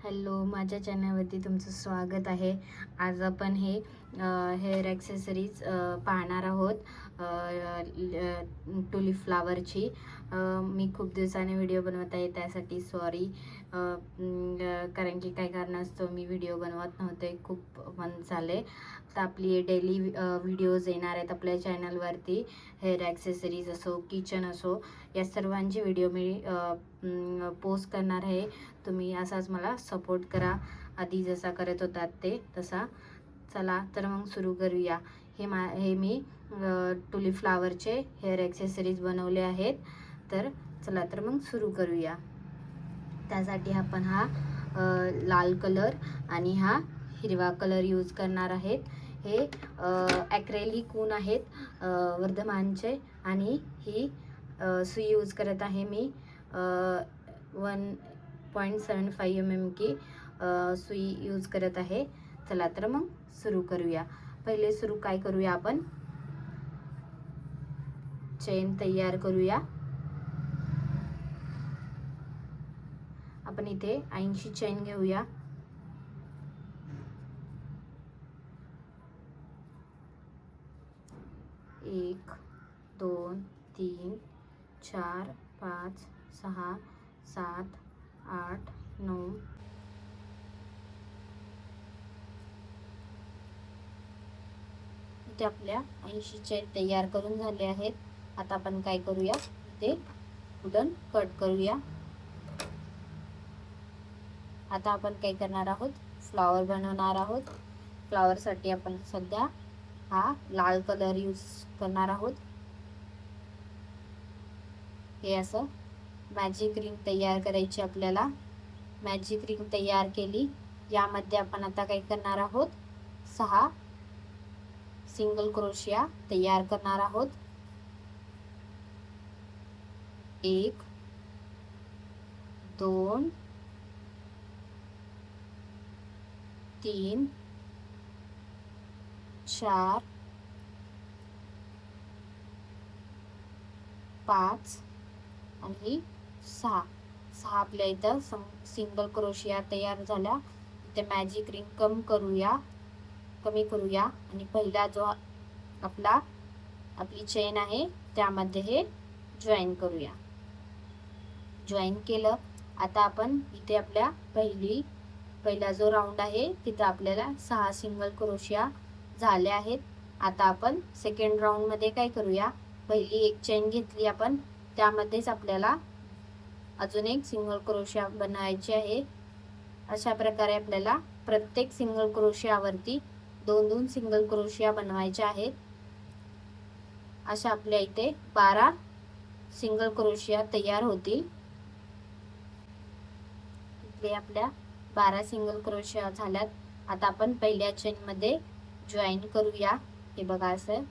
Hello, माझ्या चॅनलवरती तुमचं स्वागत आहे. आज आपण हेअर ॲक्सेसरीज पाहणार आहोत. टुलिप फ्लावरची मी खूप दिवसाने व्हिडिओ बनवत आहे, त्यासाठी सॉरी. कारण की काही कारणास्तव मी व्हिडिओ बनवत नव्हते, खूप मन झाले. तर आपली डेली व्हिडिओज येणार आहेत आपल्या चॅनलवरती. हेअर ॲक्सेसरीज असो, किचन असो, या सर्वांची व्हिडिओ मी पोस्ट करणार आहे. तुम्ही असाच मला सपोर्ट करा, आधी जसा करत होतात ते तसा. चला तर मग सुरू करूया. हे मी टुलिप फ्लावरचे हेअर ॲक्सेसरीज बनवले आहेत. तर चला तर मग सुरू करूया. त्यासाठी आपण हा लाल कलर आणि हा हिरवा कलर यूज करणार आहेत. हे ॲक्रेलिक ऊन आहेत वर्धमानचे, आणि ही सुई यूज करत आहे मी 1.75 mm की सुई यूज करत आहे. चला तर मग सुरू करूया. पहिले काय करूया, आपण चेन तयार करूया. आपण इथे 80 चेन घेऊया. एक, 2, 3, 4, 5, 6, 7, 8, 9. इथे आपल्या 80 चेन तयार करून झाले आहेत. आता आपण काय करूया, ते वुडन कट करूया. आता आपण काय करणार आहोत, फ्लावर बनवणार आहोत. फ्लावरसाठी आपण सध्या हा लाल कलर यूज करणार आहोत. हे असं मॅजिक रिंग तयार करायची आपल्याला. मॅजिक रिंग तयार केली. यामध्ये आपण आता काय करणार आहोत, 6 सिंगल क्रोशिया तयार करणार आहोत. 1, 2, 3, 4, 5 आणि 6. आपल्या इथं सिंगल क्रोशिया तयार झाल्या. इथे मॅजिक रिंग कमी करूया आणि पहिला जो आपली चेन आहे त्यामध्ये हे जॉईन करूया. जॉईन केलं. आता आपण इथे आपल्या पहिला जो राऊंड आहे तिथं आपल्याला 6 सिंगल क्रोशिया झाल्या आहेत. आता आपण सेकंड राऊंड मध्ये काय करूया, पहिली एक चेन घेतली आपण, त्यामध्येच आपल्याला अजून एक सिंगल क्रोशिया बनवायची आहे. अशा प्रकारे आपल्याला प्रत्येक सिंगल क्रोशियावरती 2-2 सिंगल क्रोशिया बनवायच्या आहेत. अशा आपल्या इथे 12 सिंगल क्रोशिया तयार होतील. इथे आपल्या 12 सिंगल क्रोशिया झाल्यात. आता आपण पहिल्या चेन मध्ये जॉईन करूया. हे बघा असं.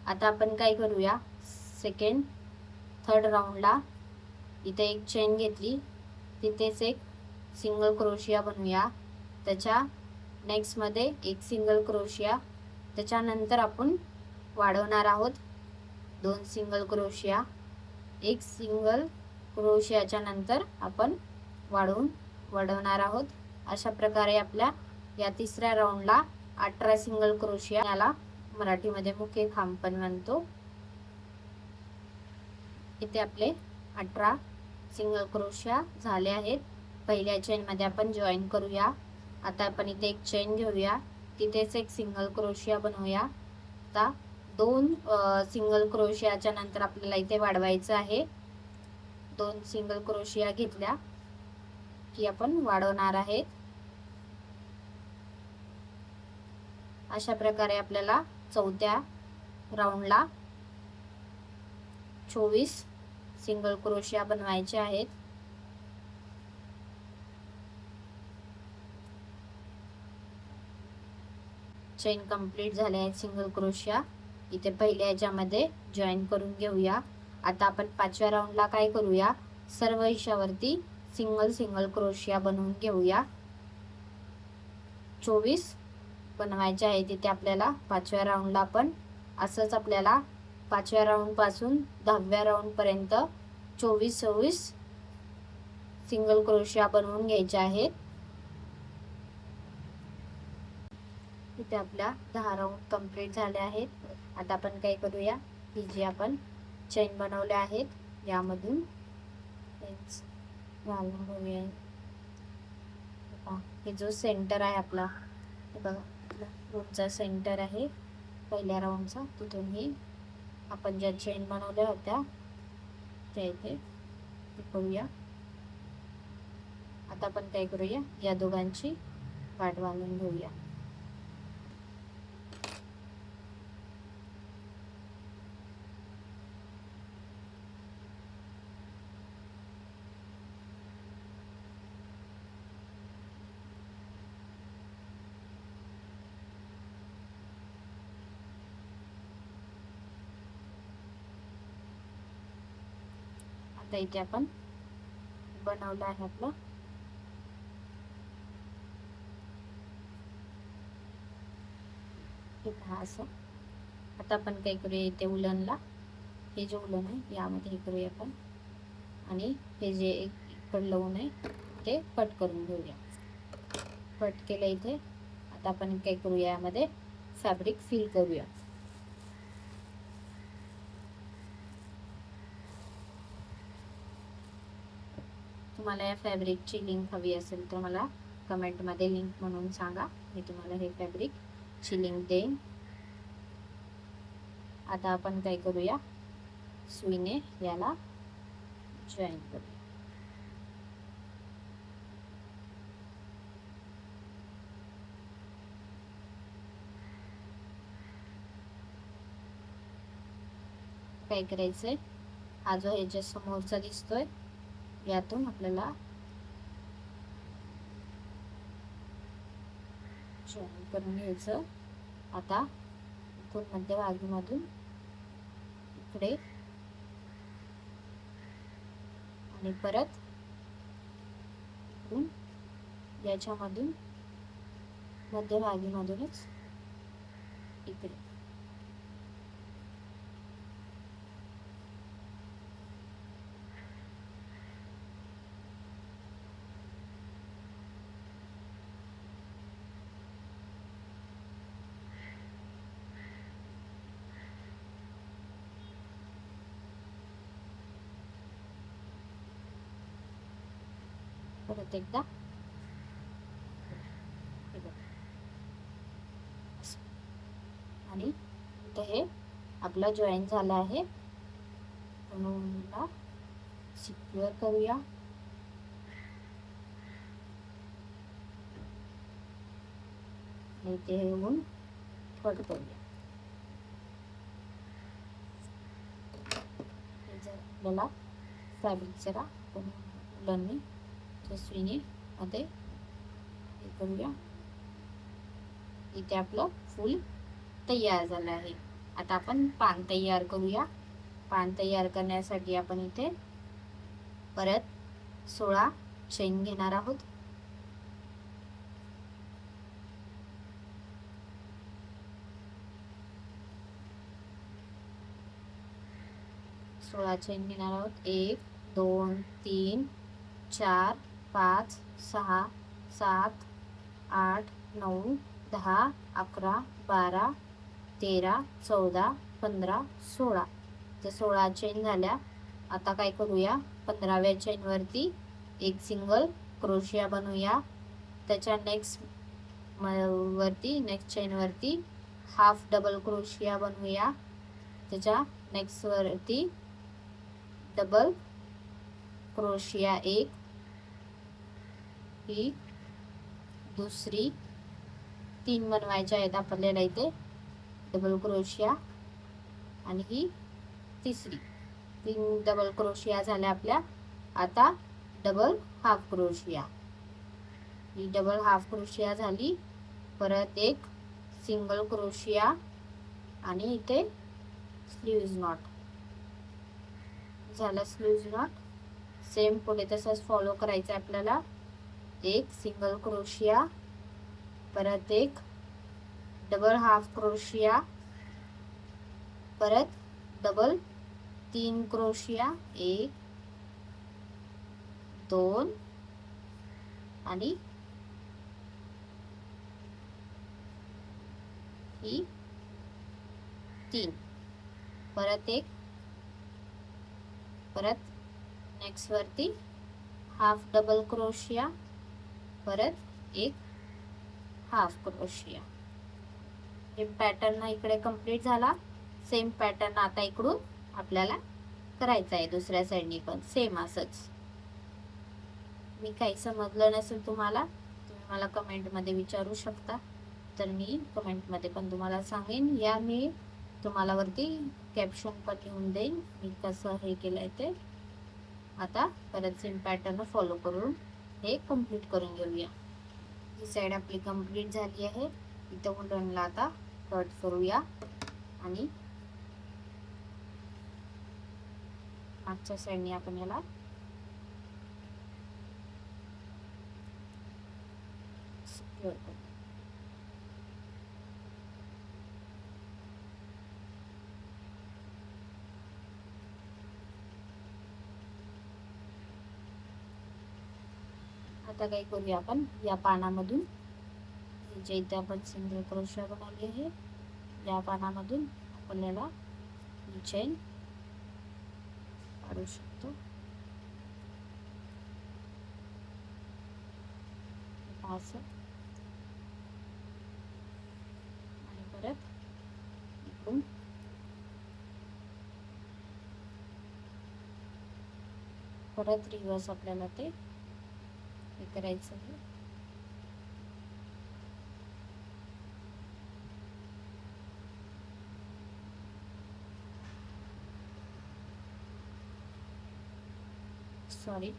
आता आपण काय करूया, थर्ड राऊंडला इथे एक चेन घेतली, तिथेच एक सिंगल क्रोशिया बनवूया. त्याच्या नेक्स्ट मध्ये एक सिंगल क्रोशिया. त्याच्यानंतर आपण वाढवणार आहोत 2 सिंगल क्रोशिया. एक सिंगल क्रोशियाच्या नंतर आपण वाढवणार आहोत. अशा प्रकारे आपल्या या तिसऱ्या राऊंडला 18 सिंगल क्रोशिया, याला मराठीमध्ये मुके खांब पण म्हणतो. इथे आपले 18 सिंगल क्रोशिया झाले आहेत. पहिल्या चेन मध्ये आपण जॉईन करूया. आता आपण इथे एक चेन घेऊया, तिथेच एक सिंगल क्रोशिया बनवूया. आता 2 सिंगल क्रोशियाच्या नंतर आपल्याला इथे वाढवायचं आहे. 2 सिंगल क्रोशिया घेतल्या की आपण वाढवणार आहे. अशा प्रकारे आपल्याला चौथ्या राऊंडला 24 सिंगल क्रोशिया बनवायचे आहेत. चेन कंप्लीट झाले आहेत सिंगल क्रोशिया. इथे पहिल्या याच्यामध्ये जॉईन करून घेऊया. आता आपण 5व्या राऊंडला काय करूया, सर्व हिशावरती सिंगल क्रोशिया बनवून घेऊया. 24 बनवायचे आहे तिथे आपल्याला 5व्या राऊंडला. आपण असंच आपल्याला 5व्या राऊंड पासून 10व्या राऊंड पर्यंत 24 सिंगल क्रोशिया बनवून घ्यायचे आहेत. इथे आपल्या 10 राऊंड कंप्लीट झाले आहेत. आता आपण काय करूया, ही जी आपण चेन बनवल्या आहेत यामधून घालून घेऊया. हे जो सेंटर आहे आपला, हे बघा रूटचा सेंटर आहे पहिल्या राऊंडचा, तिथून ही आपण ज्या चेन बनवल्या होत्या त्या इथे करूया. आता आपण काय करूया, या दोघांची वाट बांधून घेऊया. आता इथे आपण बनवलं आहे आपलं असं. आता आपण काय करूया, इथे उलनला, हे जे उलन आहे यामध्ये हे करूया आपण, आणि हे जे इकडलं ऊन आहे ते कट करून घेऊया. कट केलं इथे. आता आपण काय करूया, यामध्ये फॅब्रिक फिल करूया. तुम्हाला या फॅब्रिकची लिंक हवी असेल तर मला कमेंटमध्ये लिंक म्हणून सांगा, मी तुम्हाला हे फॅब्रिकची लिंक देईन. आता आपण काय करूया, सुईने याला जॉईन करूया. काय करायचंय, हा जो ह्याच्या समोरचा दिसतोय यातून आपल्याला जॉईन करून घ्यायचं. आता इथून मध्यभागीमधून इकडे आणि परत इकडून याच्यामधून मध्यभागीमधूनच इकडे. परत एकदा आणि इथे हे आपला जॉईन झाला आहे, म्हणून सिक्युअर करूया. आणि इथे हे ऊन कट करूया. जर आपल्याला फॅब्रिक जरा उलननी सुईने मध्ये हे करूया. इथे आपलं फूल तयार झालं आहे. आता आपण पान तयार करूया. पान तयार करण्यासाठी आपण इथे परत 16 चेन घेणार आहोत. चेन घेणार आहोत. 1 2 3 4 5 6 7 8 9 10 11 12 13 14 15 16. तर 16 चेन झाल्या. आता काय करूया, 15व्या चेन वरती एक सिंगल क्रोशिया बनवूया. त्याच्या नेक्स्ट चेन वरती हाफ डबल क्रोशिया बनवूया. त्याच्या नेक्स्ट वरती डबल क्रोशिया एक, ही दुसरी, 3 बनवायच्या आहेत आपल्याला इथे डबल क्रोशिया, आणि ही तिसरी. 3 डबल क्रोशिया झाल्या आपल्या. आता डबल हाफ क्रोशिया, ही डबल हाफ क्रोशिया झाली. परत एक सिंगल क्रोशिया आणि इथे स्लीव्ज नॉट झाला. स्लीव्ज नॉट सेम पुढे तसंच फॉलो करायचं आपल्याला. एक सिंगल क्रोशिया, परत एक डबल हाफ क्रोशिया, परत डबल 3 क्रोशिया, 1 2 आणि ही 3, परत एक, परत नेक्स्ट वरती हाफ डबल क्रोशिया, परत एक हाफ क्रोशिया. हे पॅटर्न इकडे कंप्लीट झाला. सेम पॅटर्न आता इकडून आपल्याला करायचा आहे दुसऱ्या साइडनी पण सेम असंच. मी काही समजलं नसेल तुम्हाला, तुम्ही मला कमेंटमध्ये विचारू शकता, तर मी कमेंटमध्ये पण तुम्हाला सांगेन, या मी तुम्हाला वरती कॅप्शन पण लिहून देईन मी कसं हे केलंय ते. आता परत सेम पॅटर्न फॉलो करून हे कंप्लीट करून घेऊया. ही साइड आपली कंप्लीट झाली आहे. इथं उलटला आता कट करूया आणि मागच्या साइडने आपण याला सिक्युअर करू. आता काय करूया, आपण या पानामधून जे इथे आपण सिंगल क्रोशिया बनवली आहे, या पानामधून आपण याला चेन काढू शकतो. असं आणि परत इकडून परत रिवर्स आपल्याला ते करायचं आहे. सॉरी,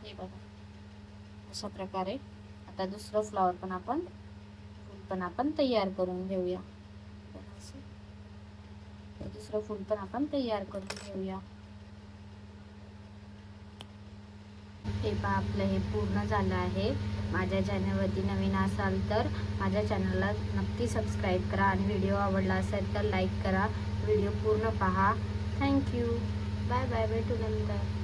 हे बघा अशा प्रकारे. आता दुसरं फ्लॉवर पण आपण फूल पण आपण तयार करून घेऊया. दुसरं फूल पण आपण तयार करून घेऊया. हे पहा, आपलं हे पूर्ण झालं आहे. माझ्या चॅनलवरती नवीन असाल तर माझ्या चॅनलला नक्की सबस्क्राईब करा आणि व्हिडिओ आवडला असेल तर लाईक करा. व्हिडिओ पूर्ण पहा. थँक्यू. Bye bye. भेटू नंतर.